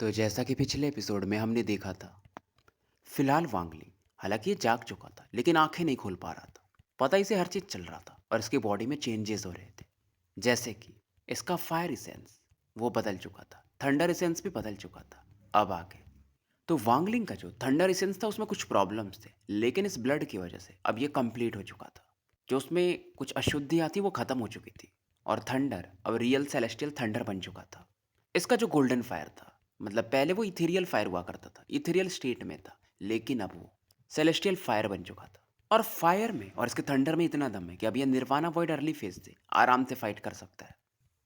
तो जैसा कि पिछले एपिसोड में हमने देखा था, फिलहाल वांगली हालांकि ये जाग चुका था लेकिन आंखें नहीं खोल पा रहा था। पता इसे हर चीज चल रहा था और इसकी बॉडी में चेंजेस हो रहे थे। जैसे कि इसका फायर सेंस वो बदल चुका था, थंडर सेंस भी बदल चुका था। अब आगे तो वांगलिंग का जो थंडर सेंस था उसमें कुछ प्रॉब्लम्स थे, लेकिन इस ब्लड की वजह से अब ये कंप्लीट हो चुका था। जो उसमें कुछ अशुद्धियाँ थी वो खत्म हो चुकी थी और थंडर अब रियल सेलेस्टियल थंडर बन चुका था। इसका जो गोल्डन फायर था, मतलब पहले वो इथेरियल फायर हुआ करता था, इथेरियल स्टेट में था, लेकिन अब वो सेलेस्टियल फायर बन चुका था। और फायर में और इसके थंडर में इतना दम है कि अब ये निर्वाणा वॉइड अर्ली फेज से आराम से फाइट कर सकता है।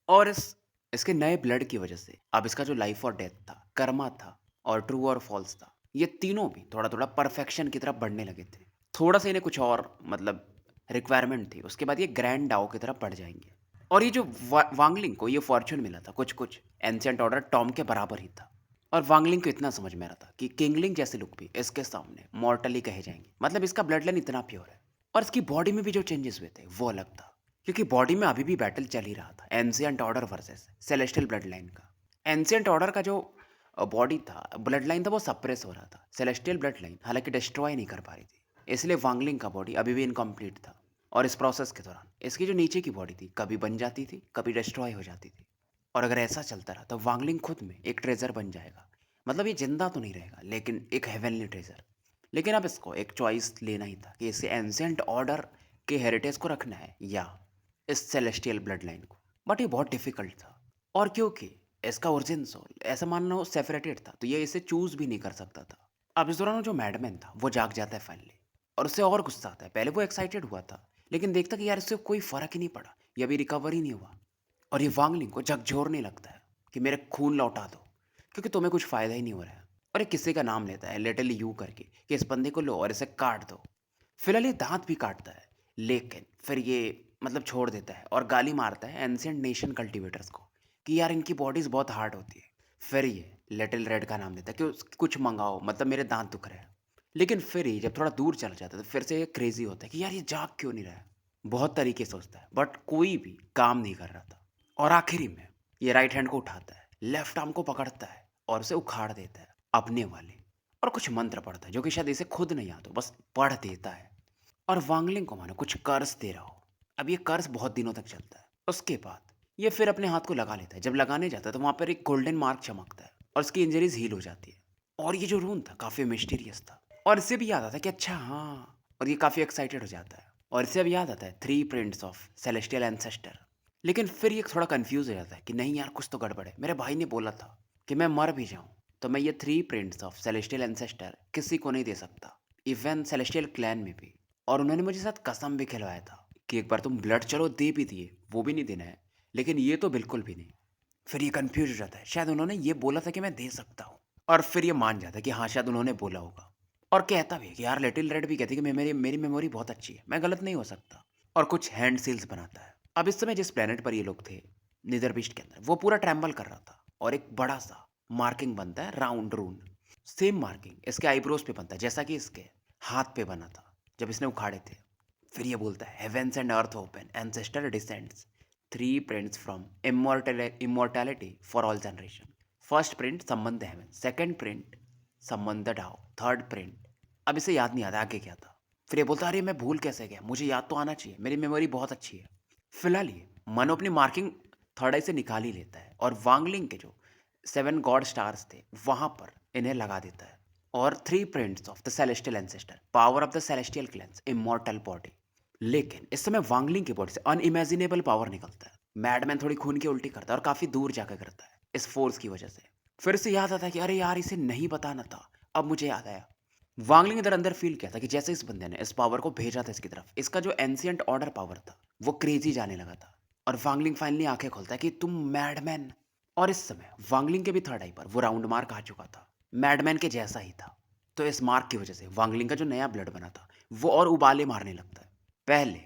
और इसके नए ब्लड की वजह से अब इसका जो लाइफ और डेथ था, कर्मा था और ट्रू और फॉल्स था, ये तीनों भी थोड़ा थोड़ा परफेक्शन की तरफ बढ़ने लगे थे। थोड़ा सा इन्हें कुछ और मतलब रिक्वायरमेंट थी, उसके बाद ये ग्रैंड डाओ की तरफ बढ़ जाएंगे। और ये जो वांगलिंग को ये फॉर्चून मिला था, कुछ कुछ एंशिएंट ऑर्डर टॉम के बराबर ही था। और वांगलिंग को इतना समझ में आ रहा था कि किंगलिंग जैसे लोग भी इसके सामने मॉर्टली कहे जाएंगे, मतलब इसका ब्लड लाइन इतना प्योर है। और इसकी बॉडी में भी जो चेंजेस हुए थे वो अलग था, क्योंकि बॉडी में अभी भी बैटल चल ही रहा था ancient order versus celestial blood line का। एंशिएंट ऑर्डर का जो बॉडी था, ब्लड लाइन था, वो सप्रेस हो रहा था। सेलेस्टियल ब्लड लाइन हालांकि डिस्ट्रॉय नहीं कर पा रही थी, इसलिए वांगलिंग का बॉडी अभी भी इनकम्प्लीट था। और इस प्रोसेस के दौरान इसकी जो नीचे की बॉडी थी कभी बन जाती थी, कभी डिस्ट्रॉय हो जाती थी। और अगर ऐसा चलता रहा तो वांगलिंग खुद में एक ट्रेजर बन जाएगा। मतलब ये जिंदा तो नहीं रहेगा लेकिन एक हेवनली ट्रेजर। लेकिन अब इसको एक चॉइस लेना ही था कि इसे एंशिएंट ऑर्डर के हेरिटेज को रखना है या इस सेलेस्टियल ब्लड लाइन को। बट ये बहुत डिफिकल्ट था, और क्योंकि इसका ओरिजिन सोल ऐसा मानना वो सेपरेटेड था, तो ये इसे चूज भी नहीं कर सकता था। अब इस दौरान वो जो मैडमैन था वो जाग जाता है फाइनली, और उससे और गुस्सा आता है। पहले वो एक्साइटेड हुआ था, लेकिन देखता कि यार इससे कोई फर्क ही नहीं पड़ा, ये अभी रिकवर ही नहीं हुआ। और ये वांगलिंग को झकझोरने लगता है कि मेरे खून लौटा दो, क्योंकि तुम्हें कुछ फायदा ही नहीं हो रहा है। और एक किसी का नाम लेता है लिटिल यू करके कि इस बंदे को लो और इसे काट दो। फिलहाल ये दांत भी काटता है, लेकिन फिर ये मतलब छोड़ देता है और गाली मारता है एंशिएंट नेशन कल्टीवेटर्स को कि यार इनकी बॉडीज बहुत हार्ड होती है। फिर ये लिटिल रेड का नाम लेता है कि कुछ मंगाओ, मतलब मेरे दांत दुख रहे हैं। लेकिन फिर ही जब थोड़ा दूर चला जाता है तो फिर से ये क्रेजी होता है कि यार ये जाग क्यों नहीं रहा है। बहुत तरीके से सोचता है बट कोई भी काम नहीं कर रहा था। और आखिरी में ये राइट हैंड को उठाता है, लेफ्ट आर्म को पकड़ता है और उसे उखाड़ देता है अपने वाले। और कुछ मंत्र पढ़ता है जो कि शायद इसे खुद नहीं आता, बस पढ़ देता है। और वांगलिंग को मानो कुछ कर्ज दे रहा हो। अब ये कर्ज बहुत दिनों तक चलता है। उसके बाद ये फिर अपने हाथ को लगा लेता है। जब लगाने जाता है तो वहां पर एक गोल्डन मार्क चमकता है और उसकी इंजरीज हील हो जाती है। और ये जो रून था काफी मिस्टीरियस था, और इससे भी याद आता है कि अच्छा हाँ, और ये काफी एक्साइटेड हो जाता है। और इससे अब याद आता है 3 प्रिंट्स ऑफ सेलेस्टियल एंसेस्टर। लेकिन फिर ये थोड़ा कंफ्यूज हो जाता है कि नहीं यार, कुछ तो गड़बड़ है। मेरे भाई ने बोला था कि मैं मर भी जाऊं तो मैं ये 3 प्रिंट्स ऑफ सेलेस्टियल एंसेस्टर किसी को नहीं दे सकता, इवन सेलेस्टियल क्लैन में भी। और उन्होंने मुझे साथ कसम भी खिलवाया था कि एक बार तुम ब्लड चलो दे भी दिए, वो भी नहीं देना है, लेकिन ये तो बिल्कुल भी नहीं। फिर ये कंफ्यूज हो जाता है, शायद उन्होंने ये बोला था कि मैं दे सकता हूँ। और फिर ये मान जाता है कि हाँ शायद उन्होंने बोला होगा। और कहता भी है कि यार लिटिल रेड भी कहती है कि मेरी मेरी मेमोरी बहुत अच्छी है, मैं गलत नहीं हो सकता। और कुछ हैंड सील्स बनाता है। अब इस समय जिस प्लेनेट पर ये लोग थे, निदरबिस्ट के अंदर, वो पूरा ट्रैम्बल कर रहा था। और एक बड़ा सा मार्किंग बनता है, राउंड रून। सेम मार्किंग इसके आईब्रोज पे बनता है जैसा कि इसके हाथ पे बना था जब इसने उखाड़े थे। फिर ये बोलता है heaven's and earth open, ancestor descends, 3 prints from immortality for all generation. First print संबंध हेवन, सेकेंड प्रिंट संबंध डाओ, थर्ड प्रिंट। अब इसे याद नहीं आता आगे क्या था। फिर ये बोलता है अरे मैं भूल कैसे गया, मुझे याद तो आना चाहिए, मेरी मेमोरी बहुत अच्छी है। फिलहाल ये मनो अपनी मार्किंग थर्ड आई से निकाल ही लेता है और वांगलिंग के जो 7 गॉड स्टार्स थे वहां पर इन्हें लगा देता है। और 3 prints of the celestial ancestor, power of the celestial cleanse, immortal body. लेकिन इस समय वांगलिंग की बॉडी से अनइमेजिनेबल पावर निकलता है। मैडमैन थोड़ी खून की उल्टी करता है और काफी दूर जाकर करता है इस फोर्स की वजह से। फिर से याद आता है कि अरे यार इसे नहीं बताना था, अब मुझे याद आया। वांगलिंग इधर अंदर फील किया था कि जैसे इस बंदे ने इस पावर को भेजा था इसकी तरफ, इसका जो एंशिएंट ऑर्डर पावर था वो क्रेजी जाने लगा था। और वांगलिंग फाइनली आंखें खोलता है कि तुम मैडमैन। और इस समय वांगलिंग के भी थर्ड आई पर वो राउंड मार्क आ चुका था, मैडमैन के जैसा ही था। तो इस मार्क की वजह से वांगलिंग का जो नया ब्लड बना था वो और उबाले मारने लगता है। पहले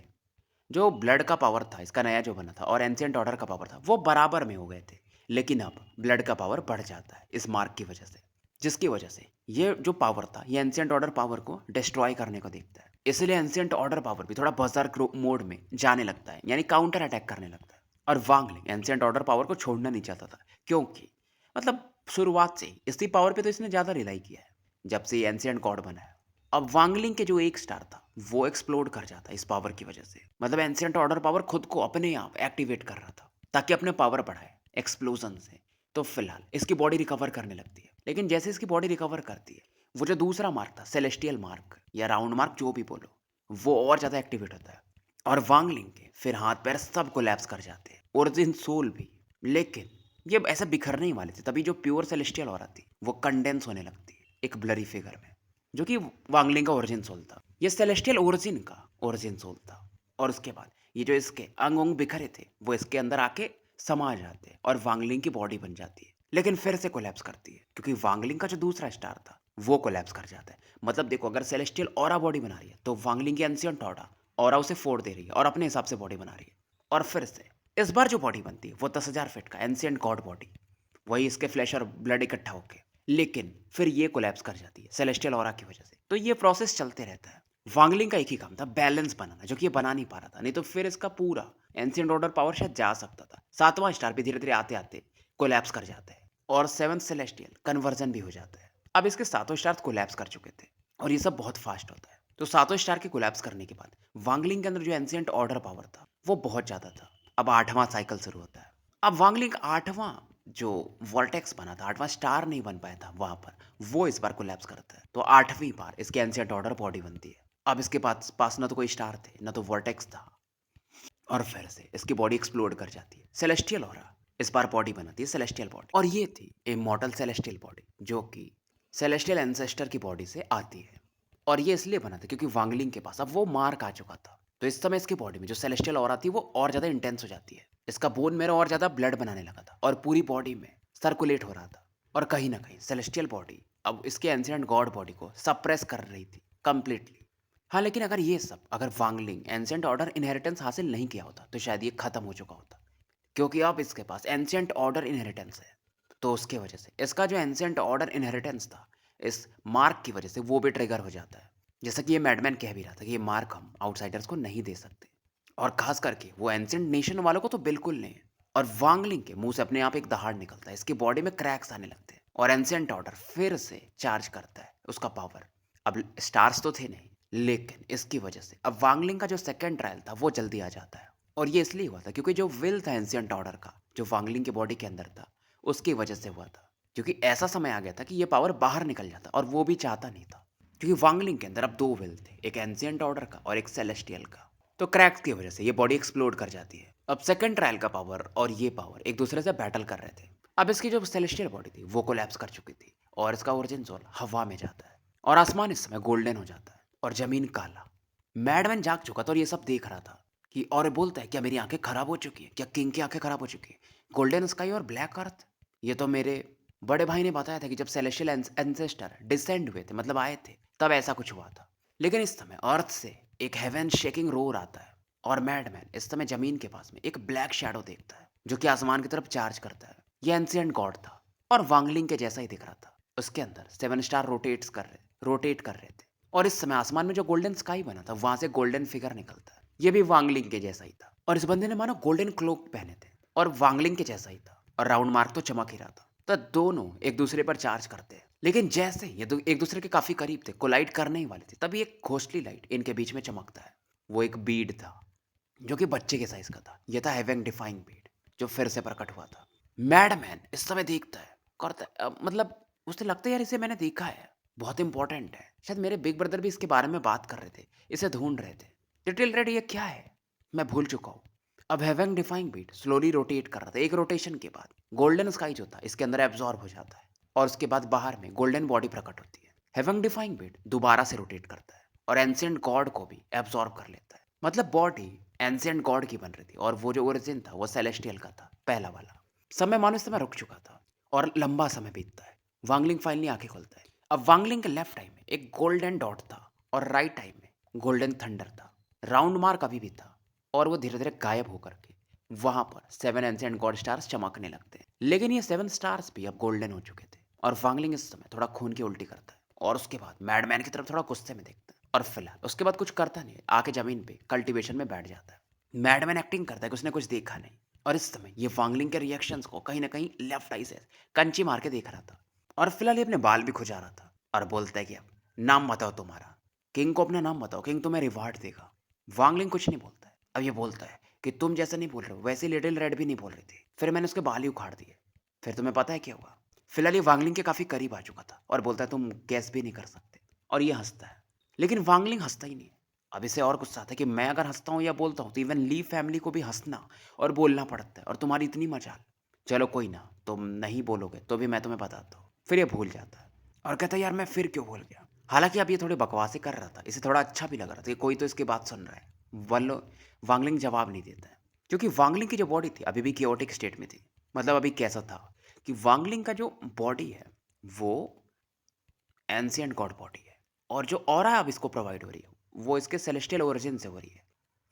जो ब्लड का पावर था इसका नया जो बना था और एंशिएंट ऑर्डर का पावर था वो बराबर में हो गए थे, लेकिन अब ब्लड का पावर बढ़ जाता है इस मार्क की वजह से। जिसकी वजह से ये जो पावर था ये एंशिएंट ऑर्डर पावर को डिस्ट्रॉय करने को देखता है। इसलिए एंशिएंट ऑर्डर पावर भी थोड़ा बर्सर्क मोड में जाने लगता है, यानी काउंटर अटैक करने लगता है। और वांगलिंग एंशिएंट ऑर्डर पावर को छोड़ना नहीं चाहता था, क्योंकि मतलब शुरुआत से ही इसकी पावर पे तो इसने ज़्यादा रिलाई किया है, जब से ये एंशिएंट गॉड बना है। अब वांगलिंग के जो एक स्टार था, वो एक्सप्लोड कर जाता है इस पावर की वजह से। मतलब एंशिएंट ऑर्डर पावर खुद को अपने आप एक्टिवेट कर रहा था, ताकि अपने पावर बढ़ाए एक्सप्लोजन से। तो फिलहाल इसकी बॉडी रिकवर करने लगती है, लेकिन जैसे इसकी बॉडी रिकवर करती है, वो जो दूसरा मार्क था, सेलेस्टियल मार्क या राउंड मार्क जो भी बोलो, वो और ज़्यादा एक्टिवेट होता है। और वांगलिंग के फिर हाथ पैर सब कोलैप्स कर जाते हैं, ओरिजिन सोल भी। लेकिन ये ऐसा बिखरने ही वाले थे, तभी जो प्योर सेलेस्टियल ऑरा थी वो कंडेंस होने लगती है एक ब्लरी फिगर में, जो कि वांगलिंग का ओरिजिन सोल था। ये सेलेस्टियल ओरिजिन का ओरिजिन सोल था। और उसके बाद ये जो इसके अंग अंग बिखरे थे, वो इसके अंदर आके समा जाते हैं और वांगलिंग की बॉडी बन जाती है। लेकिन फिर से कोलैप्स करती है, क्योंकि वांगलिंग का जो दूसरा स्टार था वो कोलैप्स कर जाता है। मतलब देखो, अगर सेलेस्टियल ऑरा बॉडी बना रही है, तो वांगलिंग की एंशिएंट ऑरा उसे फोड़ दे रही है और अपने हिसाब से बॉडी बना रही है। और फिर से इस बार जो बॉडी बनती है वो 10,000 फीट का एंशिएंट गॉड बॉडी, वही इसके फ्लैश और ब्लड इकट्ठा होके। लेकिन फिर ये कोलैप्स कर जाती है सेलेस्टियल ऑरा की वजह से। तो ये प्रोसेस चलते रहता है। वांगलिंग का एक ही काम था, बैलेंस बनाना, जो कि ये बना नहीं पा रहा था। नहीं तो फिर इसका पूरा एंशिएंट ऑर्डर पावर शायद जा सकता था। सातवां स्टार भी धीरे धीरे आते आते कोलैप्स कर जाता है और सेवंथ सेलेस्टियल कन्वर्जन भी हो जाता है। अब इसके सातों स्टार्स कोलैप्स कर चुके थे और ये सब बहुत फास्ट होता है। तो सातों स्टार के कोलैप्स करने के बाद वांगलिंग के अंदर जो एंशिएंट ऑर्डर पावर था वो बहुत ज़्यादा था। अब आठवां साइकिल शुरू होता है। अब वांगलिंग आठवां जो वॉर्टेक्स बना था, आठवां स्टार नहीं बन पाया था वहां पर, वो इस बार कोलैप्स करता है। तो आठवीं बार इसके एंशिएंट ऑर्डर बॉडी बनती है। अब इसके पास ना तो कोई स्टार थे, ना तो वॉर्टेक्स था। और फिर से इसकी बॉडी एक्सप्लोड कर जाती है। सेलेस्टियल ऑरा इस बार बॉडी बनाती है, सेलेस्टियल बॉडी। और ये थी इमॉर्टल सेलेस्टियल बॉडी, जो कि सेलेस्टियल एंसेस्टर की बॉडी से आती है। और ये इसलिए बना था क्योंकि वांगलिंग के पास अब वो मार्क आ चुका था। तो इस समय इसकी बॉडी में जो सेलेस्टियल ऑरा थी वो और ज़्यादा इंटेंस हो जाती है। इसका बोन मेरो और ज़्यादा ब्लड बनाने लगा था और पूरी बॉडी में सर्कुलेट हो रहा था। और कहीं ना कहीं सेलेस्टियल बॉडी अब इसके एंशिएंट गॉड बॉडी को सप्रेस कर रही थी कंप्लीटली। हाँ, लेकिन अगर वांगलिंग एंशिएंट ऑर्डर इनहेरिटेंस हासिल नहीं किया होता, तो शायद ये खत्म हो चुका होता। क्योंकि अब इसके पास एंशिएंट ऑर्डर इनहेरिटेंस है। तो उसके वजह से इसका जो एंशिएंट ऑर्डर इनहेरिटेंस था, इस मार्क की वजह से वो भी ट्रिगर हो जाता है। जैसा कि ये मैडमैन कह भी रहा था कि ये मार्क हम आउटसाइडर्स को नहीं दे सकते, और खास करके वो एंशिएंट नेशन वालों को तो बिल्कुल नहीं। और वांगलिंग के मुंह से अपने आप एक दहाड़ निकलता है, इसकी बॉडी में क्रैक्स आने लगते हैं और एंशिएंट ऑर्डर फिर से चार्ज करता है उसका पावर। अब स्टार्स तो थे नहीं, लेकिन इसकी वजह से अब वांगलिंग का जो सेकंड ट्रायल था वो जल्दी आ जाता है। और ये इसलिए हुआ था क्योंकि जो विल था एंशिएंट ऑर्डर का, जो वांगलिंग की बॉडी के अंदर था, उसकी वजह से हुआ था। क्योंकि ऐसा समय आ गया था कि ये पावर बाहर निकल जाता, और वो भी चाहता नहीं था। क्योंकि वांगलिंग के अंदर अब दो विल थे, एक एंशिएंट ऑर्डर का और एक सेलेस्टियल का। तो क्रैक्स की वजह से ये बॉडी एक्सप्लोड कर जाती है। अब सेकंड ट्रायल का पावर और ये पावर एक दूसरे से बैटल कर रहे थे। अब इसकी जो सेलेस्टियल बॉडी थी वो कोलैप्स कर चुकी थी और इसका ओरिजिन सोल हवा में जाता है और आसमान इस समय गोल्डन हो जाता है और जमीन काला। मैडमैन जाग चुका था और ये सब देख रहा था कि, और ये बोलता है, क्या मेरी आंखें खराब हो चुकी है? क्या किंग की आंखें खराब हो चुकी है? गोल्डन स्काई और ब्लैक अर्थ, ये तो मेरे बड़े भाई ने बताया था कि जब सेलेस्टियल एंसेस्टर डिसेंड हुए थे, मतलब आए थे, तब ऐसा कुछ हुआ था। लेकिन इस समय अर्थ से एक हेवन शेकिंग रोर आता है और मैडमैन इस समय जमीन के पास में एक ब्लैक शैडो देखता है, जो कि आसमान की तरफ चार्ज करता है। ये एंशिएंट गॉड था और वांगलिंग के जैसा ही दिख रहा था। उसके अंदर 7 स्टार रोटेट कर रहे थे। और इस समय आसमान में जो गोल्डन स्काई बना था, वहां से गोल्डन फिगर निकलता है। ये भी वांगलिंग के जैसा ही था और इस बंदे ने मानो गोल्डन क्लोक पहने थे और वांगलिंग के जैसा ही था, और राउंड मार्क तो चमक ही रहा था। तो दोनों एक दूसरे पर चार्ज करते हैं, लेकिन जैसे ये एक दूसरे के काफी करीब थे, कोलाइड करने ही वाले थे, तभी एक घोस्टली लाइट इनके बीच में चमकता है। वो एक बीड था, जो कि बच्चे के साइज का था। यह था हेवन डिफाइंग बीड, जो फिर से प्रकट हुआ था। मैडमैन इस समय देखता है, करता है, मतलब उसे लगता है यार इसे मैंने देखा है, बहुत इंपॉर्टेंट है, शायद मेरे बिग ब्रदर भी इसके बारे में बात कर रहे थे, इसे ढूंढ रहे थे। लिटिल रेड, ये क्या है? मैं भूल चुका हूँ। अब heaven defying beat slowly rotate कर रहा था। एक रोटेशन के बाद गोल्डन स्काई जो था इसके अंदर एब्जॉर्ब हो जाता है और उसके बाद बाहर में गोल्डन बॉडी प्रकट होती है। हेवन डिफाइंग बीट दोबारा से रोटेट करता है और एंशिएंट गॉड को भी एब्जॉर्ब कर लेता है। मतलब बॉडी एंशिएंट गॉड की बन रही थी और वो जो ओरिजिन था वो सेलेस्टियल का था, पहला वाला। समय मानो इस समय रुक चुका था और लंबा समय बीतता है। वांगलिंग फाइनली आंखें खोलता है। अब वांगलिंग के लेफ्ट आई में एक गोल्डन डॉट था और राइट आई में गोल्डन थंडर था। राउंड मार्क अभी भी था और वो धीरे धीरे गायब होकर के वहां पर 7 एंशिएंट गॉड स्टार्स चमकने लगते हैं। लेकिन ये 7 स्टार्स भी अब गोल्डन हो चुके थे और वांगलिंग इस समय थोड़ा खून की उल्टी करता है और उसके बाद मैडमैन की तरफ थोड़ा गुस्से में देखता है और फिलहाल उसके बाद कुछ करता नहीं, आके जमीन पे कल्टीवेशन में बैठ जाता है। मैडमैन एक्टिंग करता है कि उसने कुछ देखा नहीं, और इस समय ये वांगलिंग के रिएक्शंस को कहीं ना कहीं लेफ्ट आई से कंची मार के देख रहा था। और फिलहाल ये अपने बाल भी खुजा रहा था और बोलता है कि अब नाम बताओ तुम्हारा। किंग को अपना नाम बताओ, किंग तुम्हें रिवार्ड देगा। वांगलिंग कुछ नहीं बोलता है। अब ये बोलता है कि तुम जैसा नहीं बोल रहे हो वैसे लिटिल रेड भी नहीं बोल रही थी, फिर मैंने उसके बाल ही उखाड़ दिए। फिर तुम्हें पता है क्या हुआ। फिलहाल ये वांगलिंग के काफी करीब आ चुका था और बोलता है तुम गैस भी नहीं कर सकते। और ये हंसता है, लेकिन वांगलिंग हंसता ही नहीं है। अब इसे और गुस्सा आता है कि मैं अगर हंसता हूँ या बोलता हूँ तो इवन ली फैमिली को भी हंसना और बोलना पड़ता है, और तुम्हारी इतनी मजाल। चलो कोई ना, तुम नहीं बोलोगे तो भी मैं तुम्हें बताता हूँ। फिर ये भूल जाता है और कहता है यार मैं फिर क्यों भूल गया। हालांकि अब ये थोड़ी बकवासी कर रहा था, इसे थोड़ा अच्छा भी लग रहा था कि कोई तो इसकी बात सुन रहा है। वल्लो वांगलिंग जवाब नहीं देता है, क्योंकि वांगलिंग की जो बॉडी थी अभी भी कियोटिक स्टेट में थी। मतलब अभी कैसा था कि वांगलिंग का जो बॉडी है वो एंशियंट गॉड बॉडी है, और जो ऑरा अब इसको प्रोवाइड हो रही है वो इसके सेलेस्टियल ओरिजिन से हो रही है।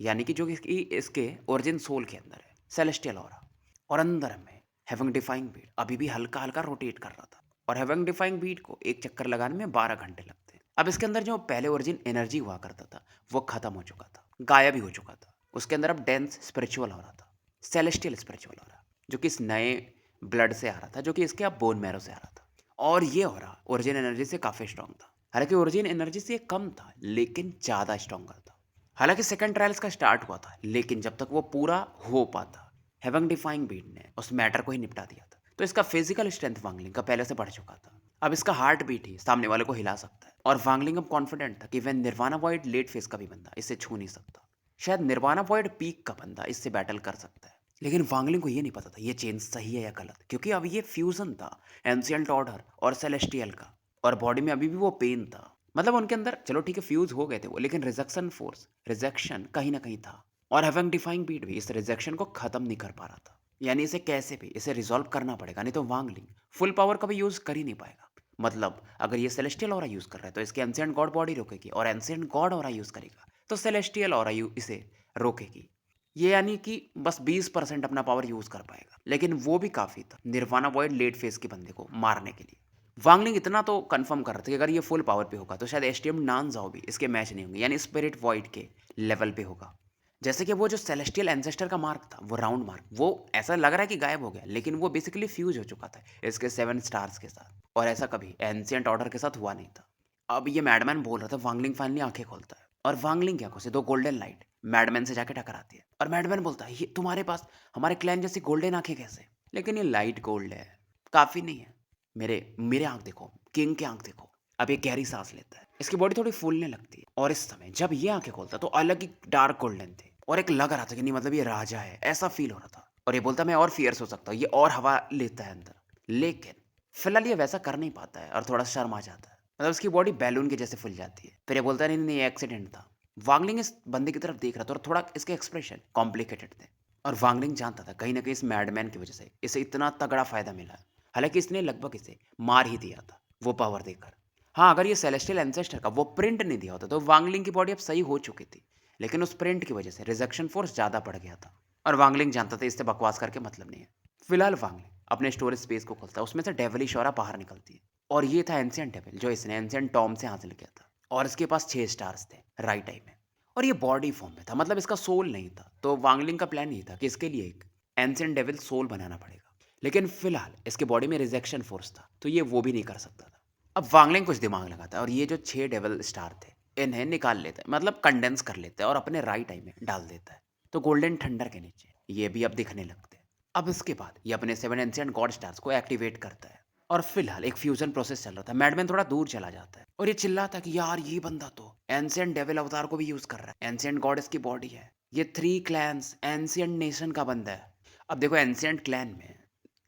यानी कि जो इसकी इसके ओरिजिन सोल के अंदर है सेलेस्टियल ऑरा। और अंदर में हेवन डिफाइंग बीट अभी भी हल्का हल्का रोटेट कर रहा था, और हेवन डिफाइंग बीट को एक चक्कर लगाने में 12 घंटे लगते हैं। अब इसके अंदर जो पहले ओरिजिन एनर्जी हुआ करता था वो खत्म हो चुका था, गायब ही हो चुका था। उसके अंदर अब डेंस स्पिरिचुअल हो रहा था, सेलेस्टियल स्पिरिचुअल हो रहा, जो कि इस नए ब्लड से आ रहा था, जो कि इसके अब बोन मैरो से आ रहा था। और ये हो रहा ओरिजिन एनर्जी से काफ़ी स्ट्रांग था। हालांकि ओरिजिन एनर्जी से ये कम था लेकिन ज़्यादा स्ट्रांगर था। हालांकि सेकंड ट्रायल्स का स्टार्ट हुआ था, लेकिन जब तक वो पूरा हो पाता हेवन डिफाइंग बीट ने उस मैटर को ही निपटा दिया था। तो इसका फिजिकल स्ट्रेंथ वांगलिंग का पहले से बढ़ चुका था। अब इसका हार्ट बीट ही सामने वाले को हिला सकता है, और वांगलिंग अब कॉन्फिडेंट था कि वह निर्वाणा वॉइड लेट फेस का भी बंदा इसे छू नहीं सकता। शायद निर्वाणा वॉइड पीक का बंदा इससे बैटल कर सकता है। लेकिन वांगलिंग को ये नहीं पता था ये चेंज सही है या गलत, क्योंकि अब ये फ्यूजन था एंशिएंट ऑर्डर और सेलेस्टियल का, और बॉडी में अभी भी वो पेन था। मतलब उनके अंदर चलो ठीक है फ्यूज हो गए थे वो, लेकिन रिजेक्शन फोर्स रिजेक्शन कहीं ना कहीं था। और हेवन डिफाइंग बीट भी इस रिजेक्शन को खत्म नहीं कर पा रहा था। यानी इसे कैसे भी इसे रिजॉल्व करना पड़ेगा, नहीं तो वांगलिंग फुल पावर का भी यूज कर ही नहीं पाएगा। मतलब अगर ये सेलेस्टियल ऑरा यूज कर रहा है तो इसके एंशिएंट गॉड बॉडी रोकेगी, और एंशिएंट गॉड ऑरा यूज करेगा तो सेलेस्टियल ऑरा इसे रोकेगी। ये यानी कि बस 20% अपना पावर यूज कर पाएगा, लेकिन वो भी काफी था निर्वाणा वॉइड लेट फेस के बंदे को मारने के लिए। वांगलिंग इतना तो कंफर्म कर रहा था कि अगर ये फुल पावर पे होगा तो शायद एसटीएम नानजाओ भी इसके मैच नहीं होंगे, यानी स्पिरिट वॉइड के लेवल पे होगा। जैसे कि वो जो सेलेस्टियल एंसेस्टर का मार्क था वो राउंड मार्क, वो ऐसा लग रहा है कि गायब हो गया, लेकिन वो बेसिकली फ्यूज हो चुका था इसके 7 स्टार्स के साथ, और ऐसा कभी एंशिएंट ऑर्डर के साथ हुआ नहीं था। अब ये मैडमैन बोल रहा था, वांगलिंग फाइनली आंखें खोलता है, और वांगलिंग क्या से 2 गोल्डन लाइट मैडमैन से जाके टकराती है, और मैडमैन बोलता है ये तुम्हारे पास हमारे क्लैन जैसी गोल्डन आंखें कैसे। लेकिन ये लाइट गोल्ड है, काफी नहीं है। मेरे मेरे आंख देखो, किंग की आंख देखो। अब ये गहरी सांस लेता है, इसकी बॉडी थोड़ी फूलने लगती है, और इस समय जब ये आंखें खोलता है तो अलग ही डार्क गोल्डन थे, और एक लग रहा था कि नहीं मतलब ये राजा है ऐसा फील हो रहा था। और ये बोलता है मैं और फियर्स हो सकता हूँ, ये और हवा लेता है अंदर। लेकिन फिलहाल ये वैसा कर नहीं पाता है और थोड़ा शर्मा जाता है, मतलब उसकी बॉडी बैलून के जैसे फुल जाती है। फिर ये बोलता है नहीं नहीं एक्सीडेंट था। वांगलिंग इस बंदे की तरफ देख रहा था और थोड़ा इसके एक्सप्रेशन कॉम्प्लिकेटेड थे, और वांगलिंग जानता था कहीं ना कहीं इस मैडमैन की वजह से इसे इतना तगड़ा फायदा मिला है। हालांकि इसने लगभग इसे मार ही दिया था वो पावर देकर। हाँ, अगर ये सेलेस्टियल एंसेस्टर का वो प्रिंट नहीं दिया होता तो वांगलिंग की बॉडी अब सही हो चुकी थी, लेकिन उस प्रिंट की वजह से रिजेक्शन फोर्स ज़्यादा बढ़ गया था, और वांगलिंग जानता था इससे बकवास करके मतलब नहीं है। फिलहाल वांगलिंग अपने स्टोरेज स्पेस को खोलता है, उसमें से डेविलिश ऑरा बाहर निकलती है, और ये था एंशिएंट डेविल जो इसने एंशिएंट टॉम से हासिल किया था, और इसके पास 6 स्टार्स थे राइट आई में, और ये बॉडी फॉर्म में था, मतलब इसका सोल नहीं था। तो वांगलिंग का प्लान ये था कि इसके लिए एक एंशिएंट डेविल सोल बनाना पड़ेगा, लेकिन फिलहाल इसके बॉडी में रिजेक्शन फोर्स था तो ये वो भी नहीं कर सकता था। अब वांगलिंग कुछ दिमाग लगाता है और ये जो 6 डेविल स्टार थे इन्हें निकाल लेता है, मतलब कंडेंस कर लेता है और अपने राइट आई में डाल देता है। तो गोल्डन थंडर के नीचे ये भी अब दिखने लगते हैं। अब इसके बाद ये अपने 7 एंशिएंट गॉड स्टार्स को एक्टिवेट करता है, और फिलहाल एक फ्यूजन प्रोसेस चल रहा था। मैडमैन थोड़ा दूर चला जाता है और ये चिल्लाता है कि यार ये बंदा तो एंशिएंट डेविल अवतार को भी यूज कर रहा है, एंशिएंट गॉडेस की बॉडी है, ये 3 क्लैंस एंशिएंट नेशन का बंदा है। अब देखो एंशिएंट क्लैन में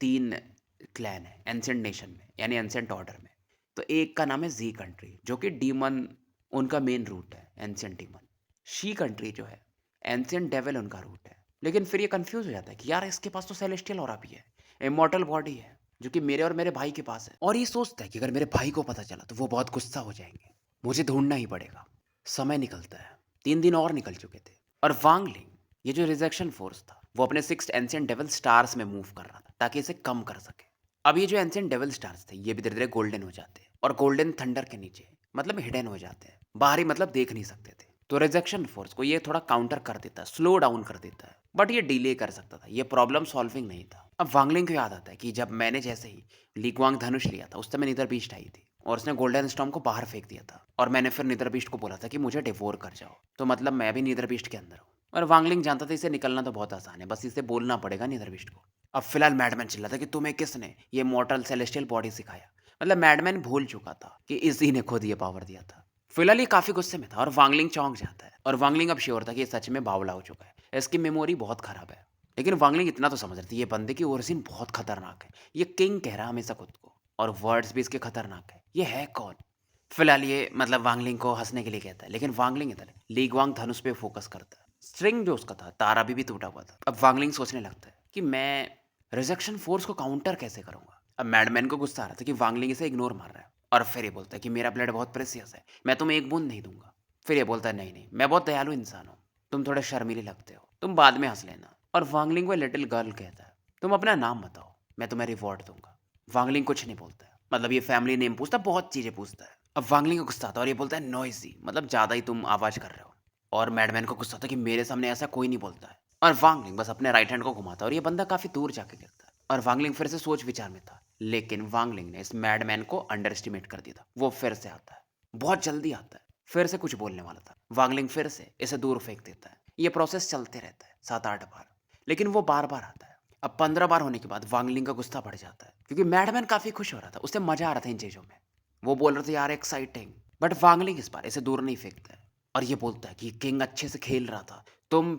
3 क्लैन है एंशिएंट नेशन में, यानी एंशिएंट ऑर्डर में। तो एक का नाम है जी कंट्री जो कि डीमन उनका मेन रूट है एंशिएंट डीमन। शी कंट्री जो है एंशिएंट डेविल उनका रूट है। लेकिन फिर ये कंफ्यूज हो जाता है कि यार इसके पास तो सेलेस्टियल ऑरा भी है, इमॉर्टल बॉडी है, जो कि मेरे और मेरे भाई के पास है। और ये सोचता है कि अगर मेरे भाई को पता चला तो वो बहुत गुस्सा हो जाएंगे, मुझे ढूंढना ही पड़ेगा। समय निकलता है, 3 दिन और निकल चुके थे, और वांगलिंग ये जो रिजेक्शन फोर्स था वो अपने 6 एंशिएंट डेविल स्टार्स में मूव कर रहा था ताकि इसे कम कर सके। अब ये जो एंशिएंट डेविल स्टार्स थे ये भी धीरे धीरे गोल्डन हो जाते हैं, और गोल्डन थंडर के नीचे मतलब हिडन हो जाते हैं, बाहरी मतलब देख नहीं सकते थे। तो रिजेक्शन फोर्स को ये थोड़ा काउंटर कर देता है, स्लो डाउन कर देता है, बट ये डिले कर सकता था, ये प्रॉब्लम सॉल्विंग नहीं था। अब वांगलिंग को याद आता है कि जब मैंने जैसे ही लीगवांग धनुष लिया था उस समय निदर बीस्ट आई थी और उसने गोल्डन स्टॉर्म को बाहर फेंक दिया था और मैंने फिर निदर बीस्ट को बोला था कि मुझे डिवोर कर जाओ, तो मतलब मैं भी निदर बीस्ट के अंदर हूँ। और वांगलिंग जानता था इसे निकलना तो बहुत आसान है, बस इसे बोलना पड़ेगा निदर बीस्ट को। अब फिलहाल मैडमैन चिल्ला था कि तुम्हें किसने ये मॉर्टल सेलेस्टियल बॉडी सिखाया। मतलब मैडमैन भूल चुका था कि इसी ने खुद ये पावर दिया था। फिलहाल ये काफी गुस्से में था और वांगलिंग चौंक जाता है और वांगलिंग अब श्योर था कि ये सच में बावला हो चुका है, इसकी मेमोरी बहुत खराब है। लेकिन वांगलिंग इतना तो समझ रही थी ये बंदे की ओरिजिन बहुत खतरनाक है, ये किंग कह रहा है हमेशा खुद को और वर्ड्स भी इसके खतरनाक है, ये है कौन। फिलहाल ये मतलब वांगलिंग को हंसने के लिए कहता है, लेकिन वांगलिंग इधर लीगवांग धनुष पे फोकस करता है। स्ट्रिंग जो उसका था तारा भी टूटा हुआ था। अब वांगलिंग सोचने लगता है कि मैं रिजेक्शन फोर्स को काउंटर कैसे करूंगा। अब मैडमैन को गुस्सा आ रहा था कि वांगलिंग इसे इग्नोर मार रहा है और फिर ये बोलता है कि मेरा ब्लड बहुत प्रेसियस है, मैं तुम्हें एक बूंद नहीं दूंगा। फिर ये बोलता है नहीं नहीं, मैं बहुत दयालु इंसान हूँ, तुम थोड़े शर्मीले लगते हो, तुम बाद में हंस लेना। और वांगलिंग को लिटिल गर्ल कहता है, तुम अपना नाम बताओ, मैं तुम्हें रिवॉर्ड दूंगा। वांगलिंग कुछ नहीं बोलता है, मतलब ये फैमिली नेम पूछता है, बहुत चीजें पूछता है। अब वांगलिंग को गुस्सा आता है और ये बोलता है नॉइजी, मतलब ज्यादा ही तुम आवाज कर रहे हो। और मैडमैन को गुस्सा आता है कि मेरे सामने ऐसा कोई नहीं बोलता है। और वांगलिंग बस अपने राइट हैंड को घुमाता है और ये बंदा काफी दूर जाके गिरता है। और वांगलिंग फिर से सोच विचार में था, लेकिन वांगलिंग ने इस मैडमैन को अंडर एस्टिमेट कर दिया था। वो फिर से आता है, बहुत जल्दी आता है, फिर से कुछ बोलने वाला था। वांगलिंग फिर से इसे दूर फेंक देता है। ये प्रोसेस चलते रहता है 7-8 बार, लेकिन वो बार बार आता है। अब 15 बार होने के बाद वांगलिंग का गुस्सा बढ़ जाता है क्योंकि मैडमैन काफी खुश हो रहा था, उसे मजा आ रहा था इन चीजों में। वो बोल रहे थे यार एक्साइटिंग, बट वांगलिंग इस बार इसे दूर नहीं फेंकता है और ये बोलता है कि किंग अच्छे से खेल रहा था, तुम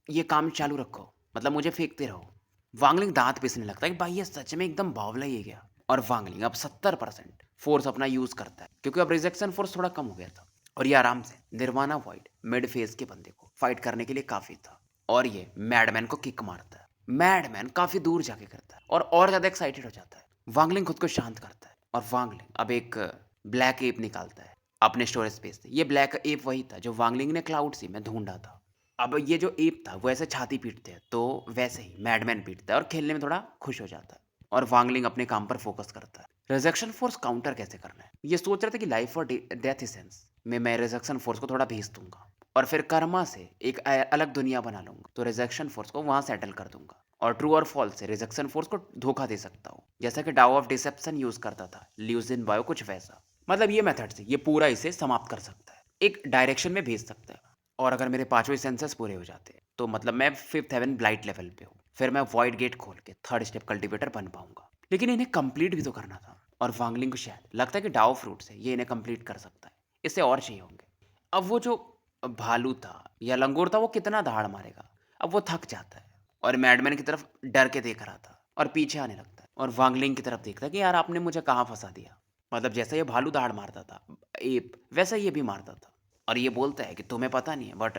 ये काम चालू रखो, मतलब मुझे फेंकते रहो। वांगलिंग दांत पीसने लगता है कि भाई ये सच में एकदम बावला ही है क्या। और वांगलिंग अब 70% फोर्स अपना यूज करता है क्योंकि अब रिजेक्शन फोर्स थोड़ा कम हो गया था और ये आराम से निर्वाणा वॉइड मिड फेज के बंदे को फाइट करने के लिए काफी था। और ये मैडमैन को किक मारता है, मैडमैन काफी दूर जाके करता है और ज्यादा एक्साइटेड हो जाता है। वांगलिंग खुद को शांत करता है और वांगलिंग अब एक ब्लैक एप निकालता है अपने स्टोरेज स्पेस से। ये ब्लैक एप वही था जो वांगलिंग ने क्लाउड सी में ढूंढा था। अब ये जो एप था वो ऐसे छाती पीटते हैं, तो वैसे ही मैडमैन पीटता है और खेलने में थोड़ा खुश हो जाता है और वांगलिंग अपने काम पर फोकस करता है। रिजेक्शन फोर्स काउंटर कैसे करना है ये सोच रहे थे कि लाइफ और डेथ इसेंस में मैं रिजेक्शन फोर्स को थोड़ा भेज दूंगा और फिर कर्मा से एक अलग दुनिया बना लूंगा, तो रिजेक्शन फोर्स को वहां सेटल कर दूंगा और ट्रू और फॉल्स से रिजेक्शन फोर्स को धोखा दे सकता हूँ, जैसा कि डाउ ऑफ डिसेप्शन यूज करता था ल्यूजिन बायो, कुछ वैसा। मतलब ये मेथड से ये पूरा इसे समाप्त कर सकता है, एक डायरेक्शन में भेज सकता है। और अगर मेरे पांचों सेंसेस पूरे हो जाते हैं तो मतलब मैं फिफ्थ हेवन ब्लाइट लेवल पे हूँ, फिर मैं वॉइड गेट खोल के थर्ड स्टेप कल्टीवेटर बन पाऊंगा। लेकिन इन्हें कंप्लीट भी तो करना था और वांगलिंग को शायद लगता है कि डाओ फ्रूट से ये इन्हें कंप्लीट कर सकता है, इससे और चाहिए होंगे। अब वो जो भालू था या लंगूर था वो कितना दहाड़ मारेगा, अब वो थक जाता है और मैडमैन की तरफ डर के देख रहा था और पीछे आने लगता है और वांगलिंग की तरफ देखता है कि यार आपने मुझे कहाँ फंसा दिया। मतलब जैसा ये भालू दहाड़ मारता था एप, वैसा ये भी मारता था और ये बोलता है कि तुम्हें पता नहीं है बट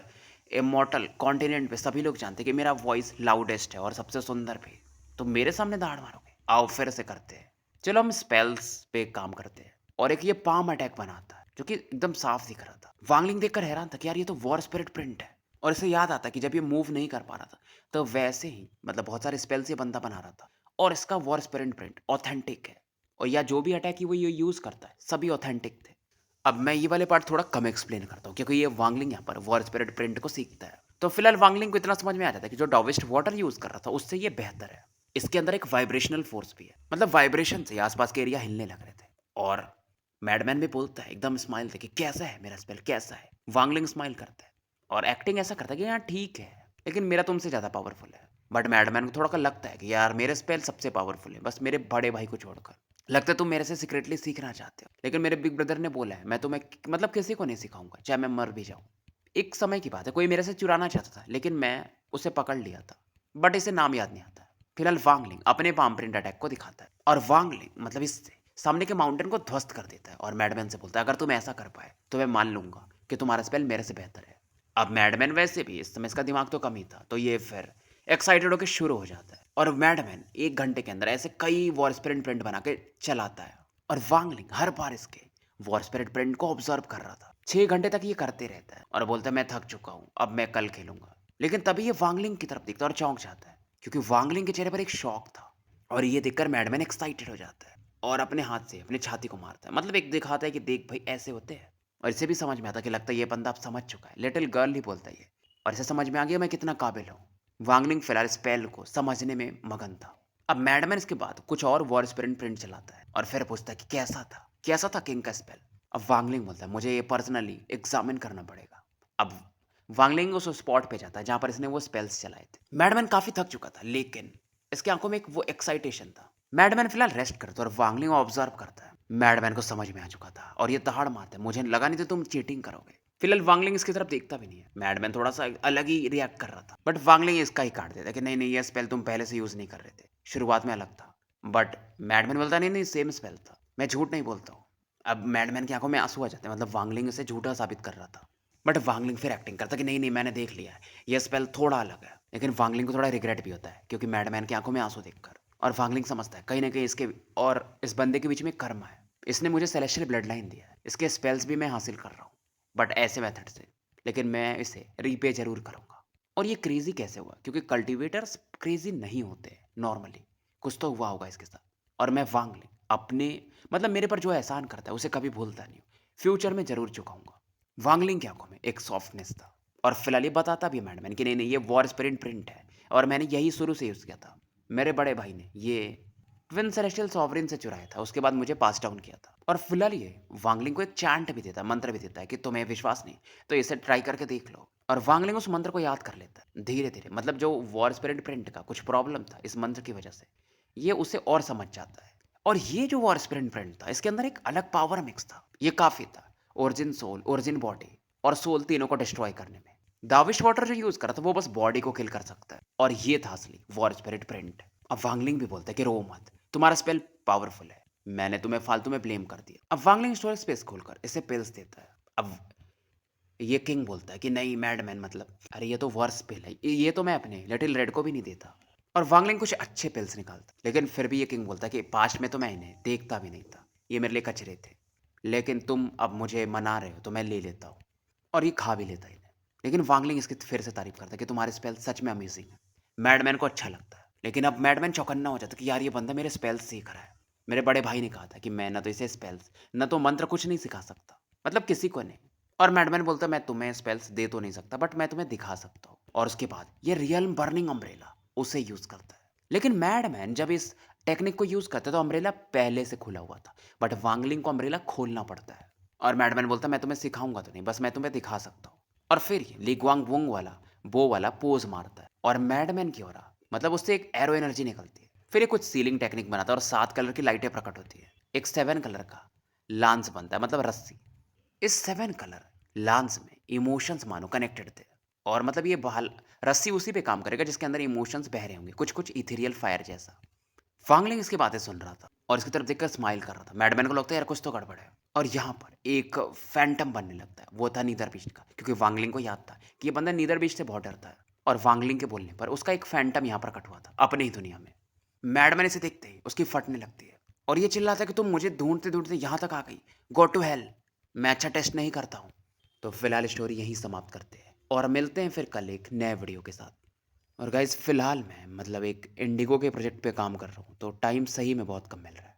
इमॉर्टल कॉन्टिनेंट पे सभी लोग जानते हैं कि मेरा वॉइस लाउडेस्ट है और सबसे सुंदर भी। तो मेरे सामने दहाड़ मारोगे, आओ फिर से करते हैं। चलो हम स्पेल्स पे काम करते हैं और एक ये पाम अटैक बनाता है जो कि एकदम साफ दिख रहा था। वांगलिंग देखकर हैरान था कि यार ये तो वॉर स्पिरिट प्रिंट है और इसे याद आता कि जब ये मूव नहीं कर पा रहा था तो वैसे ही मतलब बहुत सारे स्पेल्स ये बंदा बना रहा था और इसका वॉर स्पिरिट प्रिंट ऑथेंटिक है और या जो भी अटैक वो ये यूज करता है सभी ऑथेंटिक थे। अब मैं ये वाले पार्ट थोड़ा कम एक्सप्लेन करता हूँ क्योंकि ये वांगलिंग यहाँ पर वॉर स्पिरिट प्रिंट को सीखता है। तो फिलहाल वांगलिंग को इतना समझ में आ जाता है कि जो डॉविस्ट वाटर यूज कर रहा था उससे ये बेहतर है, इसके अंदर एक वाइब्रेशनल फोर्स भी है, मतलब वाइब्रेशन से आसपास के एरिया हिलने लग रहे थे। और मैडमैन भी बोलता है एकदम स्माइल थे कि कैसा है मेरा स्पेल, कैसा है। वांगलिंग स्माइल करता है और एक्टिंग ऐसा करता है कि यार ठीक है लेकिन मेरा तुमसे ज्यादा पावरफुल है। बट मैडमैन को थोड़ा सा लगता है कि यार मेरे स्पेल सबसे पावरफुल है, बस मेरे बड़े भाई को छोड़कर। लगता है तुम मेरे से सीक्रेटली सीखना चाहते हो, लेकिन मेरे बिग ब्रदर ने बोला है मैं तुम्हें मतलब किसी को नहीं सिखाऊंगा चाहे मैं मर भी जाऊं। एक समय की बात है, कोई मेरे से चुराना चाहता था लेकिन मैं उसे पकड़ लिया था, बट इसे नाम याद नहीं आता। फिलहाल वांगलिंग अपने पाम प्रिंट अटैक को दिखाता है और वांगलिंग मतलब इससे सामने के माउंटेन को ध्वस्त कर देता है और मैडमैन से बोलता है अगर तुम ऐसा कर पाए तो मैं मान लूंगा कि तुम्हारा स्पेल मेरे से बेहतर है। अब मैडमैन वैसे भी इस समय इसका दिमाग तो कम ही था, तो ये फिर एक्साइटेड होकर शुरू हो जाता है और मैडमैन 1 घंटे के अंदर ऐसे कई वॉर स्पिरिट प्रिंट बना के चलाता है और वांगलिंग हर बार इसके वॉर स्पिरिट प्रिंट को ऑब्जर्व कर रहा था। 6 घंटे तक ये करते रहता है और बोलता है मैं थक चुका हूँ, अब मैं कल खेलूंगा। लेकिन तभी ये वांगलिंग की तरफ देखता है और चौंक जाता है क्योंकि वांगलिंग के चेहरे पर एक शौक था और ये देखकर मैडमैन एक्साइटेड हो जाता है और अपने हाथ से अपनी छाती को मारता है, मतलब एक दिखाता है कि देख भाई ऐसे होते हैं। और इसे भी समझ में आता कि लगता है ये बंदा अब समझ चुका है। लिटिल गर्ल ही बोलता है ये। और इसे समझ में आ गया मैं कितना काबिल हूँ। वांगलिंग फिलहाल स्पेल को समझने में मगन था। अब मैडमैन इसके बाद कुछ और वॉर स्पिरिट प्रिंट चलाता है और फिर पूछता है कि कैसा था किंग का स्पेल। अब वांगलिंग बोलता है मुझे ये पर्सनली एग्जामिन करना पड़ेगा। अब वांगलिंग उस स्पॉट पे जाता है जहां पर इसने वो स्पेल्स चलाए थे। मैडमैन काफी थक चुका था लेकिन इसकी आंखों में एक वो एक्साइटेशन था। मैडमैन फिलहाल रेस्ट करता है और वांगलिंग ऑब्जर्व करता है। मैडमैन को समझ में आ चुका था और ये दहाड़ मारता है, मुझे लगा नहीं था तुम चीटिंग करोगे। फिलहाल वांगलिंग इसकी तरफ देखता भी नहीं है। मैडमैन थोड़ा सा अलग ही रिएक्ट कर रहा था बट वांगलिंग इसका ही काट देता है कि नहीं नहीं ये स्पेल तुम पहले से यूज नहीं कर रहे थे, शुरुआत में अलग था। बट मैडमैन बोलता नहीं नहीं सेम स्पेल था, मैं झूठ नहीं बोलता हूँ। अब मैडमैन की आंखों में आंसू आ जाते हैं, मतलब वांगलिंग इसे झूठा साबित कर रहा था। बट वांगलिंग फिर एक्टिंग करता कि नहीं नहीं मैंने देख लिया है, ये स्पेल थोड़ा अलग है। लेकिन वांगलिंग को थोड़ा रिग्रेट भी होता है क्योंकि मैडमैन की आंखों में आंसू देखकर। और वांगलिंग समझता है कहीं ना कहीं इसके और इस बंदे के बीच में कर्म है। इसने मुझे सेलेस्टियल ब्लड लाइन दिया है, इसके स्पेल्स भी मैं हासिल कर रहा हूँ बट ऐसे मेथड से। लेकिन मैं इसे रीपे जरूर करूँगा। और ये क्रेजी कैसे हुआ, क्योंकि कल्टिवेटर्स क्रेजी नहीं होते नॉर्मली, कुछ तो हुआ होगा इसके साथ। और मैं वांगलिंग अपने मतलब मेरे पर जो एहसान करता है उसे कभी भूलता नहीं हूँ, फ्यूचर में जरूर चुकाऊंगा। वांगलिंग की आंखों में एक सॉफ्टनेस था और फिलहाल ये बताता भी मैडमैन कि नहीं नहीं ये वॉर स्पिरिट प्रिंट है और मैंने यही शुरू से यूज़ किया था। मेरे बड़े भाई ने ये ट्विन सेलेस्टियल सॉवरिन से चुराया था, उसके बाद मुझे पास डाउन किया था। और फिलहाल ये वांगलिंग को एक चैंट भी देता है, मंत्र भी देता है कि तुम्हें विश्वास नहीं तो इसे ट्राई करके देख लो। और वांगलिंग उस मंत्र को याद कर लेता है धीरे धीरे, मतलब जो वॉर स्पिरिट प्रिंट का कुछ प्रॉब्लम था इस मंत्र की वजह से ये उसे और समझ जाता है। और ये जो वॉर स्पिरिट प्रिंट था इसके अंदर एक अलग पावर मिक्स था, ये काफी था ओरिजिन सोल, ओरिजिन बॉडी और सोल तीनों को डिस्ट्रॉय करने में। दाविश वाटर जो यूज करा था वो बस बॉडी को किल कर सकता है और ये था असली वॉर स्पिरिट प्रिंट। अब वांगलिंग भी बोलता है कि रो मत, तुम्हारा स्पेल पावरफुल है, मैंने तुम्हें फालतू में ब्लेम कर दिया। अब वांगलिंग स्टोरेज स्पेस खोलकर इसे पिल्स देता है। अब ये किंग बोलता है कि नहीं मैडमैन, मतलब अरे ये तो वॉर स्पेल है, ये तो मैं अपने लिटिल रेड को भी नहीं देता। और वांगलिंग कुछ अच्छे पिल्स निकालता लेकिन फिर भी ये किंग बोलता है कि पास्ट में तो मैं इन्हें देखता भी नहीं था, ये मेरे लिए कचरे थे, लेकिन तुम अब मुझे मना रहे हो तो मैं ले लेता हूँ। और ये खा भी लेता है इन्हें। लेकिन वांगलिंग इसकी फिर से तारीफ करता है कि तुम्हारे स्पेल सच में अमेजिंग है। मैडमैन को अच्छा लगता है लेकिन अब मैडमैन चौकन्ना हो जाता है कि यार ये बंदा मेरे स्पेल्स सीख रहा है। मेरे बड़े भाई ने कहा था कि मैं ना तो इसे स्पेल्स न तो मंत्र कुछ नहीं सिखा सकता, मतलब किसी को नहीं। और मैडमैन बोलता है मैं तुम्हें स्पेल्स दे तो नहीं सकता बट मैं तुम्हें दिखा सकता हूँ। और उसके बाद ये रियल बर्निंग अम्ब्रेला उसे यूज करता है। लेकिन मैडमैन जब इस टेक्निक को यूज करता है तो अम्ब्रेला पहले से खुला हुआ था बट वांगलिंग को अम्ब्रेला खोलना पड़ता है। और मैडमैन बोलता है मैं तुम्हें सिखाऊंगा तो नहीं, बस मैं तुम्हें दिखा सकता हूँ। और फिर ये लिगवांग वुंग वाला बो वाला पोज मारता है और मैडमैन की ओर मतलब उससे एक एरो एनर्जी निकलती है। फिर ये कुछ सीलिंग टेक्निक बनाता है और 7 कलर की लाइटें प्रकट होती है। एक 7 कलर का लांस बनता है, मतलब रस्सी। इस 7 कलर लांस में इमोशंस मानो कनेक्टेड थे। और मतलब ये बहाल रस्सी उसी पे काम करेगा जिसके अंदर इमोशंस बह रहे होंगे, कुछ कुछ इथेरियल फायर जैसा। फांगलिंग इसकी बातें सुन रहा था और इसकी तरफ देखकर स्माइल कर रहा था। मैडमैन को लगता है यार कुछ तो गड़बड़ है। और यहाँ पर एक फैंटम बनने लगता है, वो था नीदर बीस्ट का, क्योंकि वांगलिंग को याद था कि ये बंदा नीदर बीस्ट से बहुत डरता है। और वांगलिंग के बोलने पर उसका एक फैंटम यहाँ प्रकट हुआ था अपनी ही दुनिया में। मैडमैन इसे देखते ही उसकी फटने लगती है और ये चिल्लाता है कि तुम मुझे ढूंढते ढूंढते यहाँ तक आ गई, गो टू हेल, मैं अच्छा टेस्ट नहीं करता हूँ। तो फिलहाल स्टोरी यहीं समाप्त करते हैं और मिलते हैं फिर कल एक नए वीडियो के साथ। और गाइज फिलहाल मैं मतलब एक इंडिगो के प्रोजेक्ट पे काम कर रहा हूँ तो टाइम सही में बहुत कम मिल रहा है।